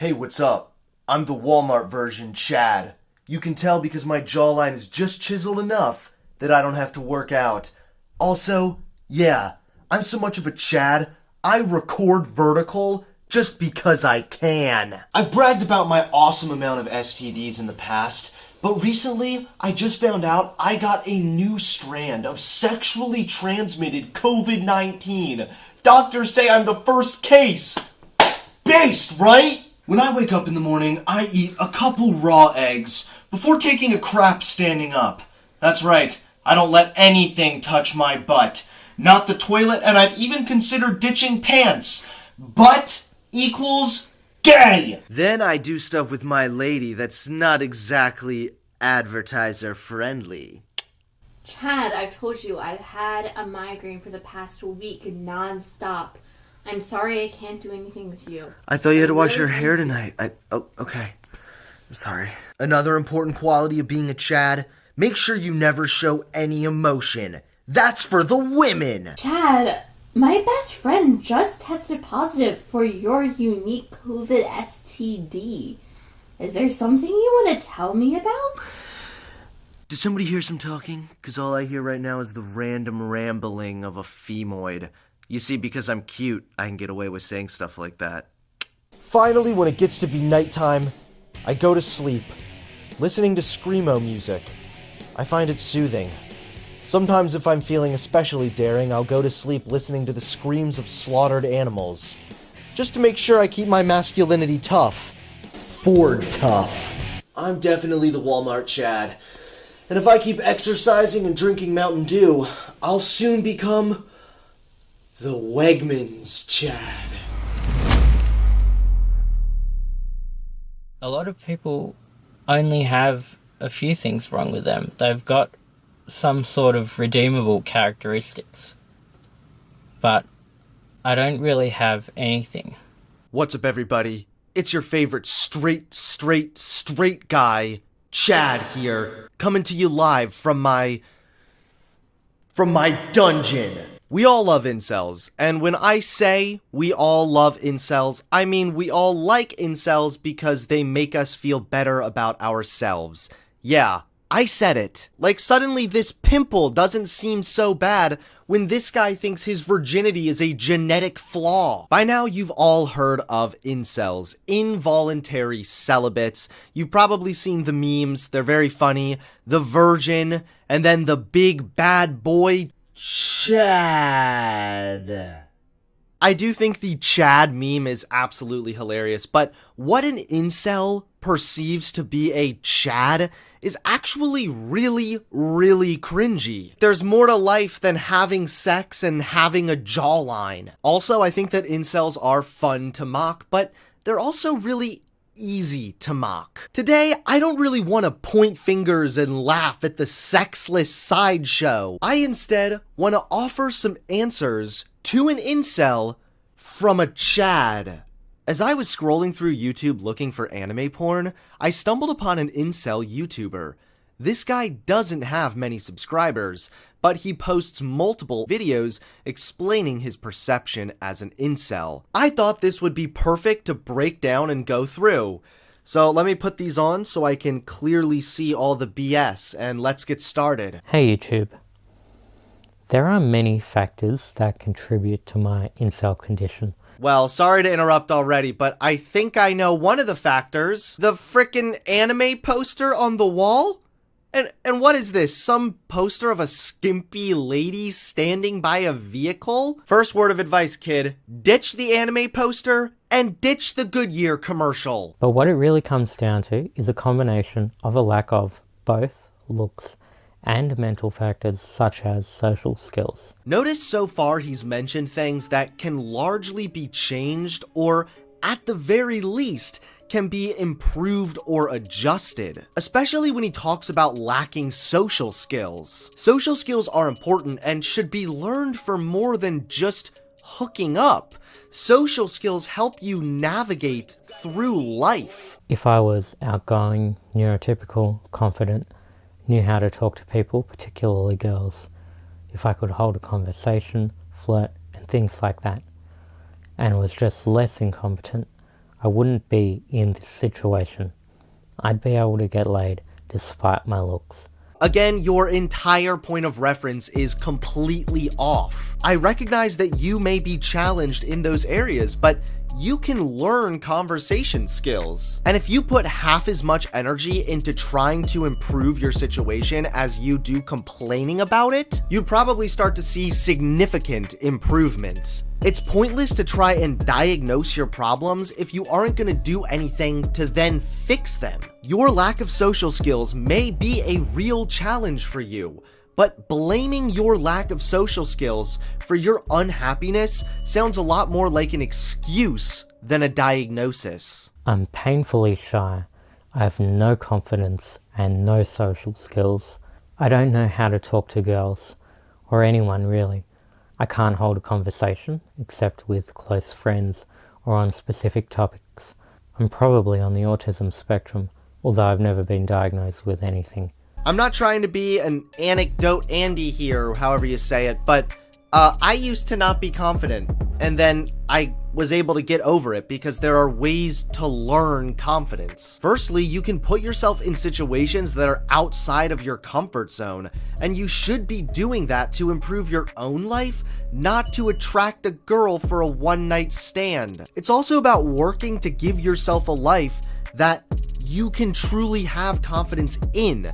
Hey, what's up? I'm the Walmart version, Chad. You can tell because my jawline is just chiseled enough that I don't have to work out. Also, yeah, I'm so much of a Chad, I record vertical just because I can. I've bragged about my awesome amount of STDs in the past, but recently I just found out I got a new strand of sexually transmitted COVID-19. Doctors say I'm the first case. Based, right? When I wake up in the morning, I eat a couple raw eggs before taking a crap standing up. That's right, I don't let anything touch my butt. Not the toilet, and I've even considered ditching pants. Butt equals gay! Then I do stuff with my lady that's not exactly advertiser friendly. Chad, I've told you, I've had a migraine for the past week non-stop. I'm sorry I can't do anything with you. I thought you had to wash your hair tonight. Okay. I'm sorry. Another important quality of being a Chad, make sure you never show any emotion. That's for the women! Chad, my best friend just tested positive for your unique COVID STD. Is there something you want to tell me about? Did somebody hear some talking? Because all I hear right now is the random rambling of a femoid. You see, because I'm cute, I can get away with saying stuff like that. Finally, when it gets to be nighttime, I go to sleep, listening to screamo music. I find it soothing. Sometimes if I'm feeling especially daring, I'll go to sleep listening to the screams of slaughtered animals. Just to make sure I keep my masculinity tough. Ford tough. I'm definitely the Walmart Chad. And if I keep exercising and drinking Mountain Dew, I'll soon become the Wegmans Chad. A lot of people only have a few things wrong with them. They've got some sort of redeemable characteristics. But I don't really have anything. What's up, everybody? It's your favorite straight guy, Chad here, coming to you live from my dungeon. We all love incels, and when I say we all love incels, I mean we all like incels because they make us feel better about ourselves. Yeah, I said it. Like, suddenly this pimple doesn't seem so bad when this guy thinks his virginity is a genetic flaw. By now, you've all heard of incels, involuntary celibates. You've probably seen the memes, they're very funny. The virgin, and then the big bad boy, Chad. I do think the Chad meme is absolutely hilarious, but what an incel perceives to be a Chad is actually really, really cringy. There's more to life than having sex and having a jawline. Also, I think that incels are fun to mock, but they're also really easy to mock. Today, I don't really want to point fingers and laugh at the sexless sideshow. I instead want to offer some answers to an incel from a Chad. As I was scrolling through YouTube looking for anime porn, I stumbled upon an incel YouTuber. This guy doesn't have many subscribers, but he posts multiple videos explaining his perception as an incel. I thought this would be perfect to break down and go through. So let me put these on so I can clearly see all the BS, and let's get started. Hey YouTube. There are many factors that contribute to my incel condition. Well, sorry to interrupt already, but I think I know one of the factors. The frickin' anime poster on the wall? And what is this? Some poster of a skimpy lady standing by a vehicle? First word of advice, kid. Ditch the anime poster and ditch the Goodyear commercial. But what it really comes down to is a combination of a lack of both looks and mental factors such as social skills. Notice so far he's mentioned things that can largely be changed or, at the very least, can be improved or adjusted, especially when he talks about lacking social skills. Social skills are important and should be learned for more than just hooking up. Social skills help you navigate through life. If I was outgoing, neurotypical, confident, knew how to talk to people, particularly girls, if I could hold a conversation, flirt, and things like that, and was just less incompetent, I wouldn't be in this situation. I'd be able to get laid despite my looks. Again, your entire point of reference is completely off. I recognize that you may be challenged in those areas, but you can learn conversation skills. And if you put half as much energy into trying to improve your situation as you do complaining about it, you'd probably start to see significant improvement. It's pointless to try and diagnose your problems if you aren't going to do anything to then fix them. Your lack of social skills may be a real challenge for you, but blaming your lack of social skills for your unhappiness sounds a lot more like an excuse than a diagnosis. I'm painfully shy. I have no confidence and no social skills. I don't know how to talk to girls, or anyone really. I can't hold a conversation except with close friends or on specific topics. I'm probably on the autism spectrum, although I've never been diagnosed with anything. I'm not trying to be an anecdote Andy here, however you say it, but I used to not be confident, and then I was able to get over it because there are ways to learn confidence. Firstly, you can put yourself in situations that are outside of your comfort zone, and you should be doing that to improve your own life, not to attract a girl for a one-night stand. It's also about working to give yourself a life that you can truly have confidence in.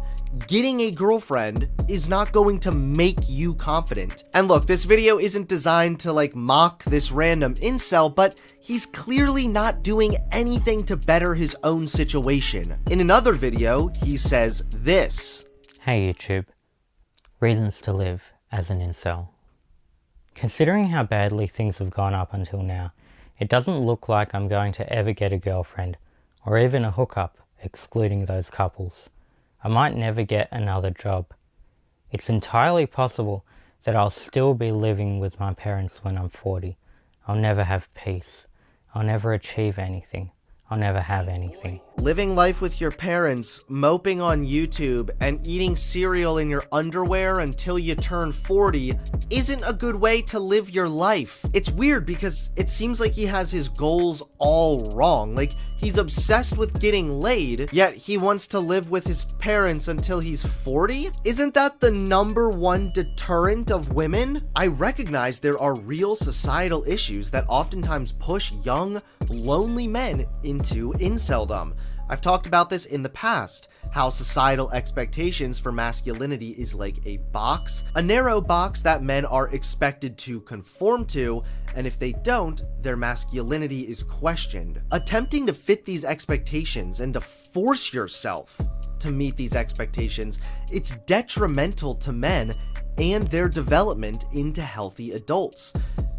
Getting a girlfriend is not going to make you confident. And look, this video isn't designed to mock this random incel, but he's clearly not doing anything to better his own situation. In another video, he says this. Hey YouTube, reasons to live as an incel. Considering how badly things have gone up until now, it doesn't look like I'm going to ever get a girlfriend, or even a hookup, excluding those couples. I might never get another job. It's entirely possible that I'll still be living with my parents when I'm 40. I'll never have peace. I'll never achieve anything. I'll never have anything. Living life with your parents, moping on YouTube, and eating cereal in your underwear until you turn 40 isn't a good way to live your life. It's weird because it seems like he has his goals all wrong. He's obsessed with getting laid, yet he wants to live with his parents until he's 40? Isn't that the #1 deterrent of women? I recognize there are real societal issues that oftentimes push young, lonely men into inceldom. I've talked about this in the past, how societal expectations for masculinity is like a box, a narrow box that men are expected to conform to, and if they don't, their masculinity is questioned. Attempting to fit these expectations and to force yourself to meet these expectations, it's detrimental to men and their development into healthy adults.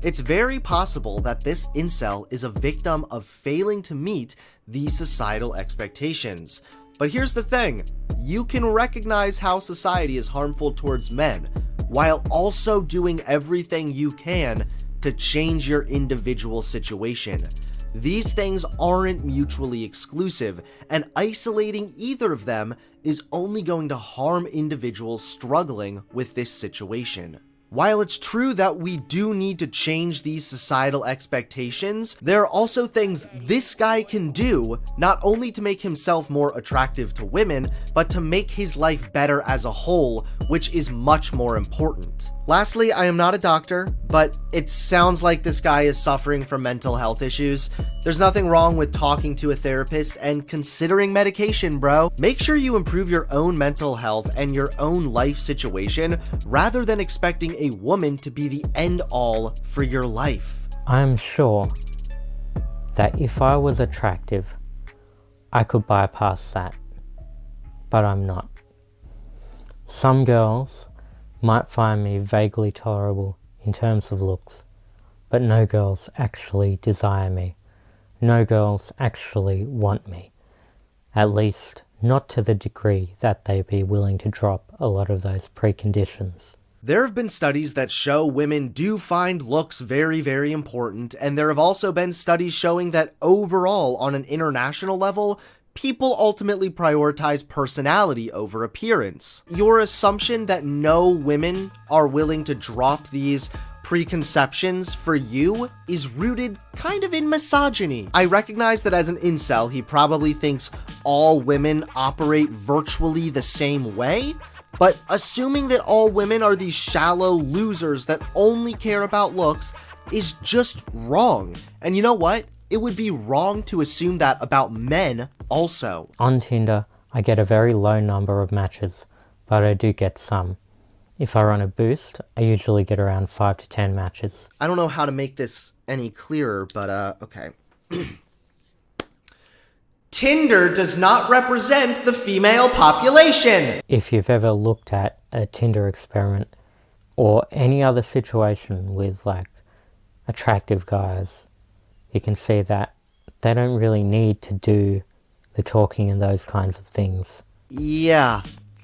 It's very possible that this incel is a victim of failing to meet these societal expectations. But here's the thing, you can recognize how society is harmful towards men, while also doing everything you can to change your individual situation. These things aren't mutually exclusive, and isolating either of them is only going to harm individuals struggling with this situation. While it's true that we do need to change these societal expectations, there are also things this guy can do, not only to make himself more attractive to women, but to make his life better as a whole, which is much more important. Lastly, I am not a doctor, but it sounds like this guy is suffering from mental health issues. There's nothing wrong with talking to a therapist and considering medication, bro. Make sure you improve your own mental health and your own life situation rather than expecting a woman to be the end all for your life. I'm sure that if I was attractive, I could bypass that, but I'm not. Some girls might find me vaguely tolerable in terms of looks, but no girls actually desire me. No girls actually want me. At least, not to the degree that they'd be willing to drop a lot of those preconditions. There have been studies that show women do find looks very, very important, and there have also been studies showing that overall, on an international level, people ultimately prioritize personality over appearance. Your assumption that no women are willing to drop these preconceptions for you is rooted kind of in misogyny. I recognize that as an incel, he probably thinks all women operate virtually the same way, but assuming that all women are these shallow losers that only care about looks is just wrong. And you know what? It would be wrong to assume that about men also. On Tinder, I get a very low number of matches, but I do get some. If I run a boost, I usually get around 5 to 10 matches. I don't know how to make this any clearer, but okay. Tinder does not represent the female population. If you've ever looked at a Tinder experiment or any other situation with like attractive guys, you can see that they don't really need to do the talking and those kinds of things. Yeah,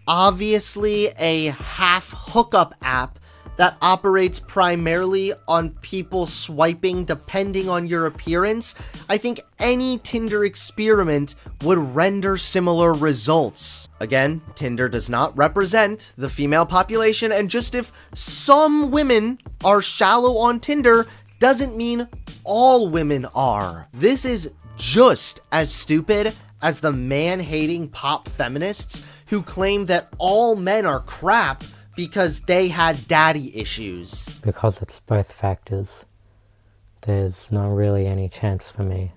obviously a half hookup app that operates primarily on people swiping depending on your appearance. I think any Tinder experiment would render similar results. Again, Tinder does not represent the female population, and just if some women are shallow on Tinder doesn't mean all women are. This is just as stupid as the man-hating pop feminists who claim that all men are crap because they had daddy issues. Because it's both factors, there's not really any chance for me.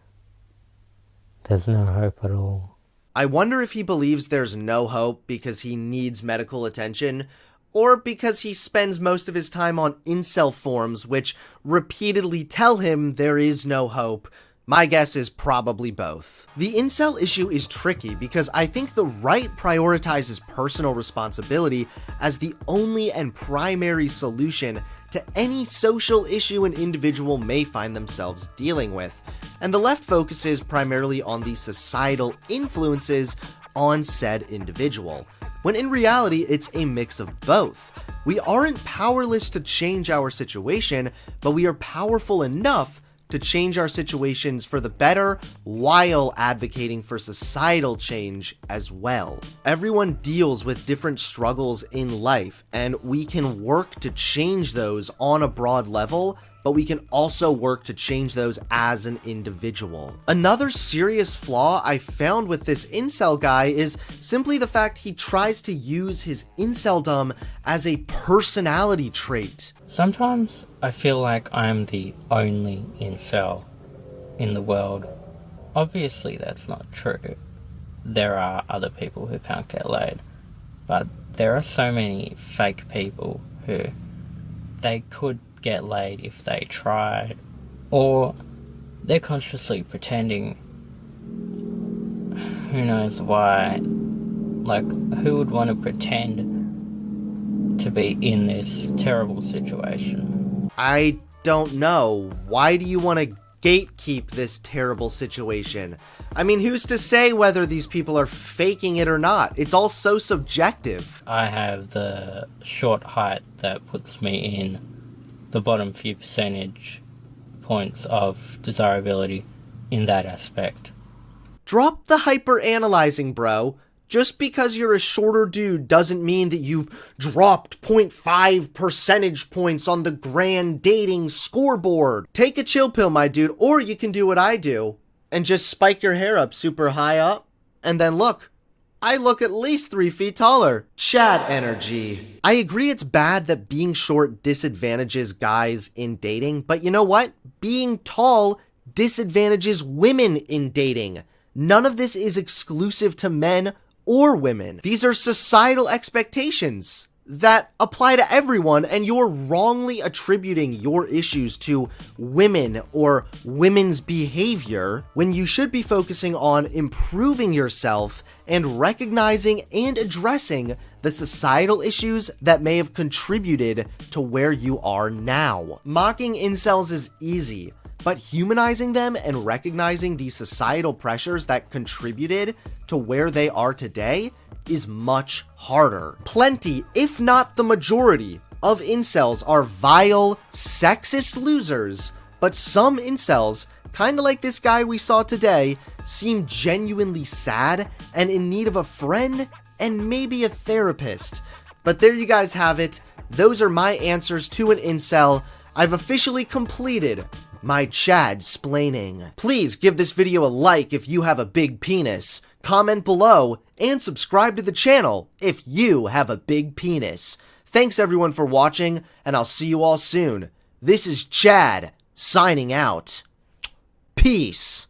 There's no hope at all. I wonder if he believes there's no hope because he needs medical attention, or because he spends most of his time on incel forums which repeatedly tell him there is no hope. My guess is probably both. The incel issue is tricky because I think the right prioritizes personal responsibility as the only and primary solution to any social issue an individual may find themselves dealing with, and the left focuses primarily on the societal influences on said individual, when in reality it's a mix of both. We aren't powerless to change our situation, but we are powerful enough to change our situations for the better while advocating for societal change as well. Everyone deals with different struggles in life, and we can work to change those on a broad level, but we can also work to change those as an individual. Another serious flaw I found with this incel guy is simply the fact he tries to use his inceldom as a personality trait. Sometimes I feel like I'm the only incel in the world. Obviously that's not true. There are other people who can't get laid. But there are so many fake people who they could get laid if they tried, or they're consciously pretending. Who knows why? Like, who would want to pretend to be in this terrible situation? I don't know. Why do you want to gatekeep this terrible situation? I mean, who's to say whether these people are faking it or not? It's all so subjective. I have the short height that puts me in the bottom few percentage points of desirability in that aspect. Drop the hyper-analyzing, bro. Just because you're a shorter dude doesn't mean that you've dropped 0.5 percentage points on the grand dating scoreboard. Take a chill pill, my dude, or you can do what I do and just spike your hair up super high up, and then look. I look at least 3 feet taller. Chad energy. I agree it's bad that being short disadvantages guys in dating, but you know what? Being tall disadvantages women in dating. None of this is exclusive to men or women. These are societal expectations that apply to everyone, and you're wrongly attributing your issues to women or women's behavior when you should be focusing on improving yourself and recognizing and addressing the societal issues that may have contributed to where you are now. Mocking incels is easy, but humanizing them and recognizing the societal pressures that contributed to where they are today is much harder. Plenty, if not the majority, of incels are vile, sexist losers, but some incels, kinda like this guy we saw today, seem genuinely sad and in need of a friend and maybe a therapist. But there you guys have it. Those are my answers to an incel. I've officially completed my Chad-splaining. Please give this video a like if you have a big penis, comment below, and subscribe to the channel if you have a big penis. Thanks everyone for watching, and I'll see you all soon. This is Chad, signing out. Peace.